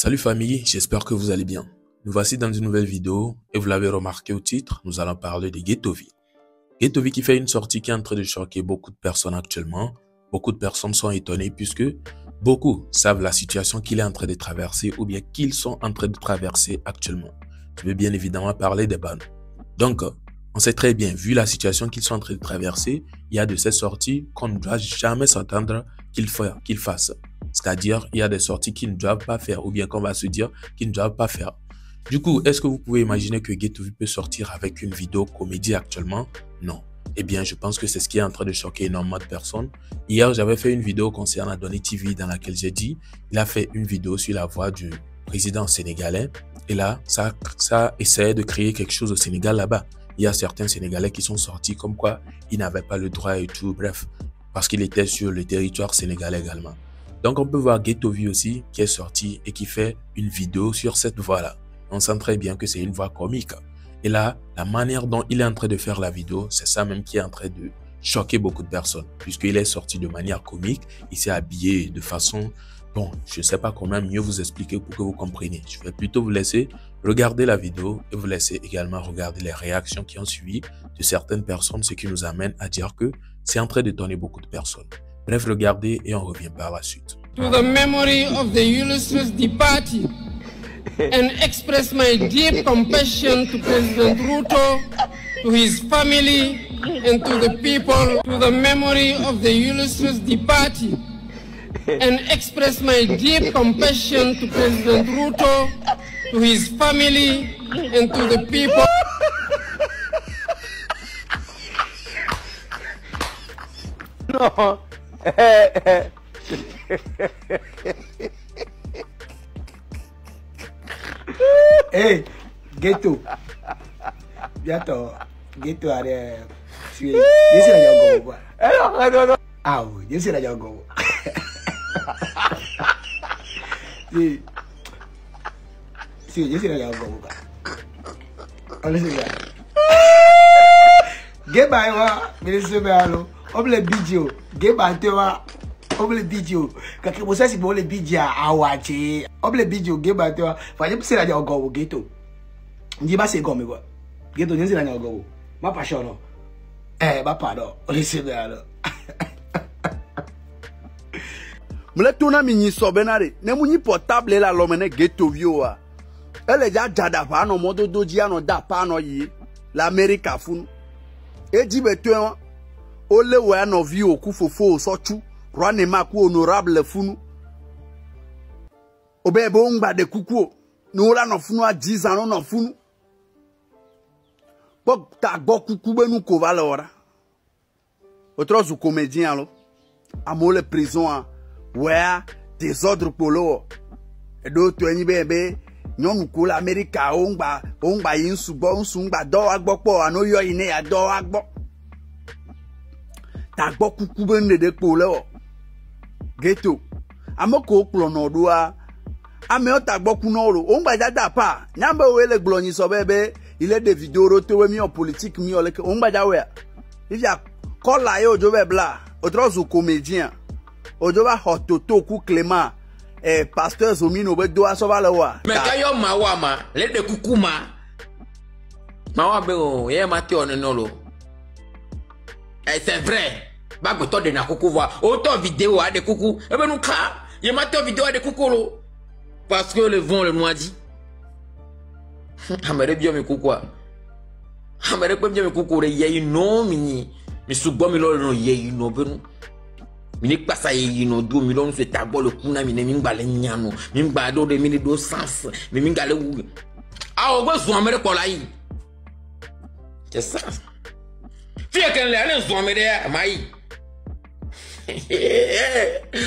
Salut famille, j'espère que vous allez bien. Nous voici dans une nouvelle vidéo et vous l'avez remarqué au titre, nous allons parler de Ghettovie. Ghettovie qui fait une sortie qui est en train de choquer beaucoup de personnes actuellement. Beaucoup de personnes sont étonnées puisque beaucoup savent la situation qu'il est en train de traverser ou bien qu'ils sont en train de traverser actuellement. Je vais bien évidemment parler des bannes. Donc, on sait très bien, vu la situation qu'ils sont en train de traverser, il y a de ces sorties qu'on ne doit jamais s'attendre qu'ils fassent. C'est-à-dire, il y a des sorties qu'ils ne doivent pas faire ou bien qu'on va se dire qu'ils ne doivent pas faire. Du coup, est-ce que vous pouvez imaginer que Ghettovie peut sortir avec une vidéo comédie actuellement? Non. Eh bien, je pense que c'est ce qui est en train de choquer énormément de personnes. Hier, j'avais fait une vidéo concernant Donny TV dans laquelle j'ai dit, il a fait une vidéo sur la voix du président sénégalais. Et là, ça essayait de créer quelque chose au Sénégal là-bas. Il y a certains Sénégalais qui sont sortis comme quoi ils n'avaient pas le droit et tout, bref, parce qu'il était sur le territoire sénégalais également. Donc, on peut voir Ghettovie aussi qui est sorti et qui fait une vidéo sur cette voix-là. On sent très bien que c'est une voix comique. Et là, la manière dont il est en train de faire la vidéo, c'est ça même qui est en train de choquer beaucoup de personnes. Puisqu'il est sorti de manière comique, il s'est habillé de façon... Bon, je ne sais pas comment mieux vous expliquer pour que vous compreniez. Je vais plutôt vous laisser regarder la vidéo et vous laisser également regarder les réactions qui ont suivi de certaines personnes, ce qui nous amène à dire que c'est en train d'étonner beaucoup de personnes. Bref, regardez et on revient par la suite. To the memory of the illustrious departed and express my deep compassion to President Ruto, to his family and to the people. To the memory of the illustrious departed and express my deep compassion to President Ruto, to his family and to the people. No. Hey, Ghetto. Bientôt, Ghetto a des... Je sais la Yango. Ah oui, je sais la Yango. Si, je sais la Yango. On sait bien. Geba wa, ministre Béalo. Oble bidjo, Geba tewa. Oble bidjo. Kaki bosa si bole bidja awache. Oble bidjo Geba tewa. Fanye puse la Yango Ghetto. Njiba se gome quoi. Ghetto nyenzi la Yango. Ma passion no. Ma pardon. On sait bien alors. Mle tuna minyi sobenare ne munyi portable la lomene Ghettovie wa ele ja jada pa no modo doji ano da pa no yi l'America funu eji beto o le wa no vi okufofo sochu rone maku honorable funu obebo ngba de kuku no la no funu a 10 ans no funu pok ta gbo kuku benu ko va lora otrozu comédien lo amole prison a where désordre polo et d'autres ni bébé nyonu ko l'América ongba yin subo nsungba do agbopo anoyo ine ya do agbo ta gbo kuku bende de polo Ghetto amoko okplo no do a ame o ta gbo ku no ro ongba jada pa nyamba we le glonyi so bebe il est des vidéos rotewe mi en politique mi o le ongba jawe if ya call la yo jo be bla autres comédien Ojoba hototo ku Clément pasteur Zomino be do asoba lewa me kayo mawa ma le de kukuma mawa be o ye mati on no lo c'est vrai ba go to de na kuku voix autant vidéo a de kuku e be nou ka ye mati vidéo a de kuku lo parce que le vent le noir dit amere bio me kuku amere pe bio me kuku re ye no mi subo mi lo no ye no be no mini pasa yi no do mi lo nse tagbo le kuna mi ne mi ngba le nyano mi ngba do de mi ni do sens mi ngale wu a o gbe zo amere ko la yi c'est ça fie ken le ale zo amere mai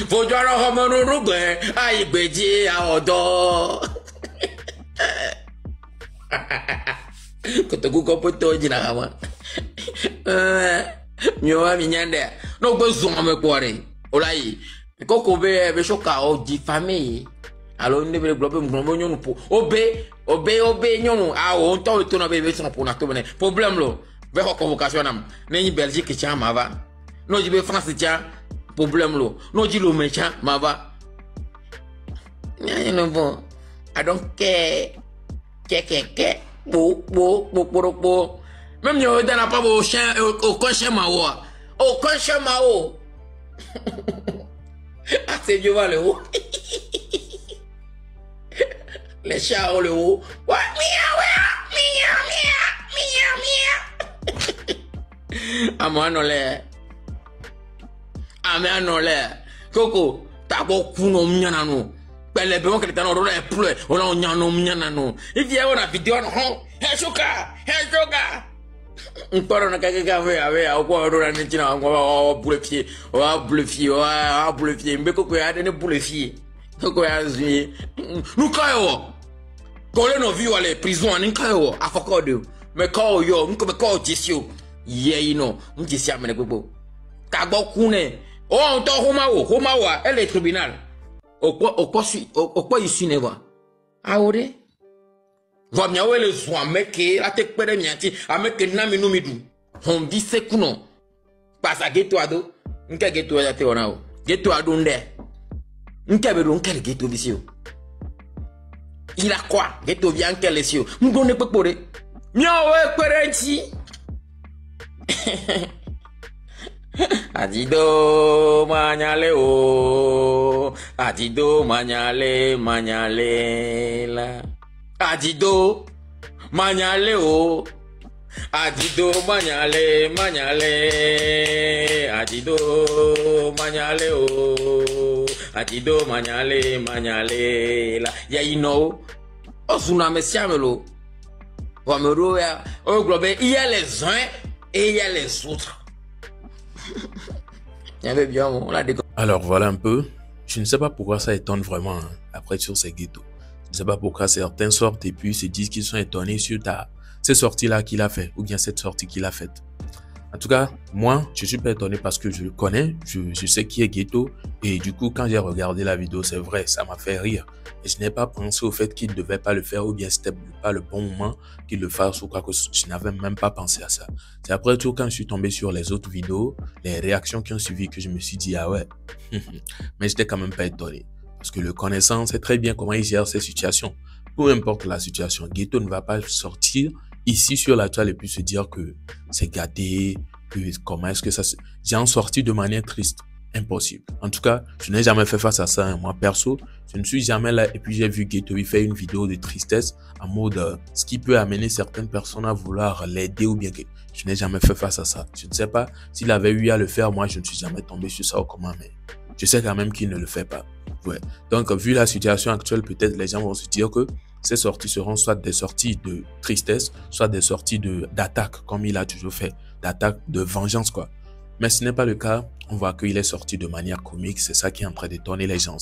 fo jo ro ho mo nu gbe ayi gbeji a odo ko to ku ko poto jina kama Mio mi nyande no gbe zon me kwore olayi koko be shoka o diffamé alors ne be globe ngombo nyonu po obe nyonu a o to na be son po na to bene problème lo be ko convocation nam ne Belgique tia mava no jibe France tia problème lo no ji lo mecha mava Não vou. I don't care. Bo. Même yo n'a pas au chien aucun chien mao. Aucun chien mao. Ah c'est vieux le haut. Les chats ont le haut. Ouais, miaou. Ah moi non l'air. Ah mais non l'air. Coco, t'as beaucoup non miana non. Les bébés qui étaient dans le pleu, on a non. Il vient on a vidéo non. Hey Choka. On parle de quelqu'un avec quoi on a dit on va bluffer, mais Coco a donné bluffer. Coco a dit nous caillou. Quand on vit à la prison on caillou à fako de. Mais quand yo, on comme quand tissu. Yeah non, on tissu amène Coco. Kagbo kune. Oh on t'a Homao, elle est tribunal. Okwa ici ne va. Aure. Va bien où le soin meke la tek pere mianti ameke na minu midu. On dit c'est kuno. Pas à geto ado. Nka geto ya te onao. Geto ado nde. Nka be don quel geto visio. Il a quoi? Geto bien quel lesio. M'donne pe pore. Miao e perenti. Adido mañale o. Adido mañale la. Adido mañale o. Adido mañale. Adido mañale o. Adido mañale la. Ya you know. Osuna me siamelo. Wa me roya. O globe il y a les uns et il y a les autres. Alors voilà un peu, je ne sais pas pourquoi ça étonne vraiment hein, après sur ces ghettos. Je ne sais pas pourquoi certains sortent et puis se disent qu'ils sont étonnés sur ces sorties-là qu'il a fait ou bien cette sortie qu'il a faite. En tout cas, moi, je suis pas étonné parce que je le connais, je sais qui est Ghetto et du coup, quand j'ai regardé la vidéo, c'est vrai, ça m'a fait rire. Et je n'ai pas pensé au fait qu'il ne devait pas le faire ou bien c'était pas le bon moment qu'il le fasse ou quoi que je n'avais même pas pensé à ça. C'est après tout quand je suis tombé sur les autres vidéos, les réactions qui ont suivi que je me suis dit, ah ouais, mais j'étais quand même pas étonné. Parce que le connaissant sait très bien comment il gère ces situations. Peu importe la situation, Ghetto ne va pas sortir ici sur la toile et puis se dire que c'est gâté, que comment est-ce que ça se... J'ai en sorti de manière triste. Impossible. En tout cas, je n'ai jamais fait face à ça. Hein. Moi, perso, je ne suis jamais là et puis j'ai vu Ghetto faire une vidéo de tristesse en mode ce qui peut amener certaines personnes à vouloir l'aider ou bien que je n'ai jamais fait face à ça. Je ne sais pas s'il avait eu à le faire. Moi, je ne suis jamais tombé sur ça ou comment, mais je sais quand même qu'il ne le fait pas. Ouais. Donc, vu la situation actuelle, peut-être les gens vont se dire que ces sorties seront soit des sorties de tristesse, soit des sorties d'attaque, comme il a toujours fait, d'attaque, de vengeance, quoi. Mais ce n'est pas le cas. On voit qu'il est sorti de manière comique. C'est ça qui est en train d'étonner les gens.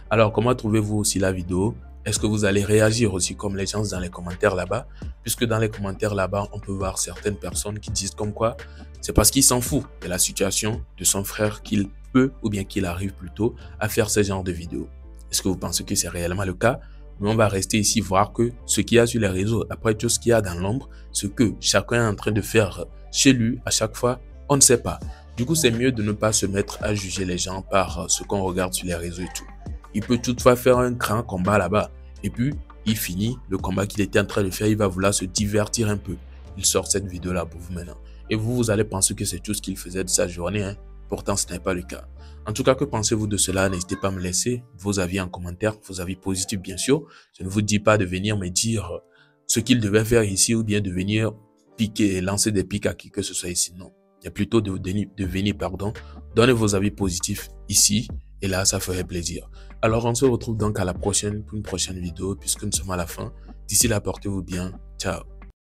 Alors, comment trouvez-vous aussi la vidéo? Est-ce que vous allez réagir aussi comme les gens dans les commentaires là-bas? Puisque dans les commentaires là-bas, on peut voir certaines personnes qui disent comme quoi c'est parce qu'il s'en fout de la situation de son frère qu'il peut ou bien qu'il arrive plutôt à faire ce genre de vidéos. Est-ce que vous pensez que c'est réellement le cas? Mais on va rester ici voir que ce qu'il y a sur les réseaux, après tout ce qu'il y a dans l'ombre, ce que chacun est en train de faire chez lui à chaque fois, on ne sait pas. Du coup, c'est mieux de ne pas se mettre à juger les gens par ce qu'on regarde sur les réseaux et tout. Il peut toutefois faire un grand combat là-bas. Et puis, il finit le combat qu'il était en train de faire. Il va vouloir se divertir un peu. Il sort cette vidéo-là pour vous maintenant. Et vous allez penser que c'est tout ce qu'il faisait de sa journée. Hein. Pourtant, ce n'est pas le cas. En tout cas, que pensez-vous de cela? N'hésitez pas à me laisser vos avis en commentaire. Vos avis positifs, bien sûr. Je ne vous dis pas de venir me dire ce qu'il devait faire ici ou bien de venir piquer, lancer des pics à qui que ce soit ici. Non. Il y a plutôt de venir, donner vos avis positifs ici et là, ça ferait plaisir. Alors, on se retrouve donc à la prochaine pour une prochaine vidéo puisque nous sommes à la fin. D'ici là, portez-vous bien. Ciao.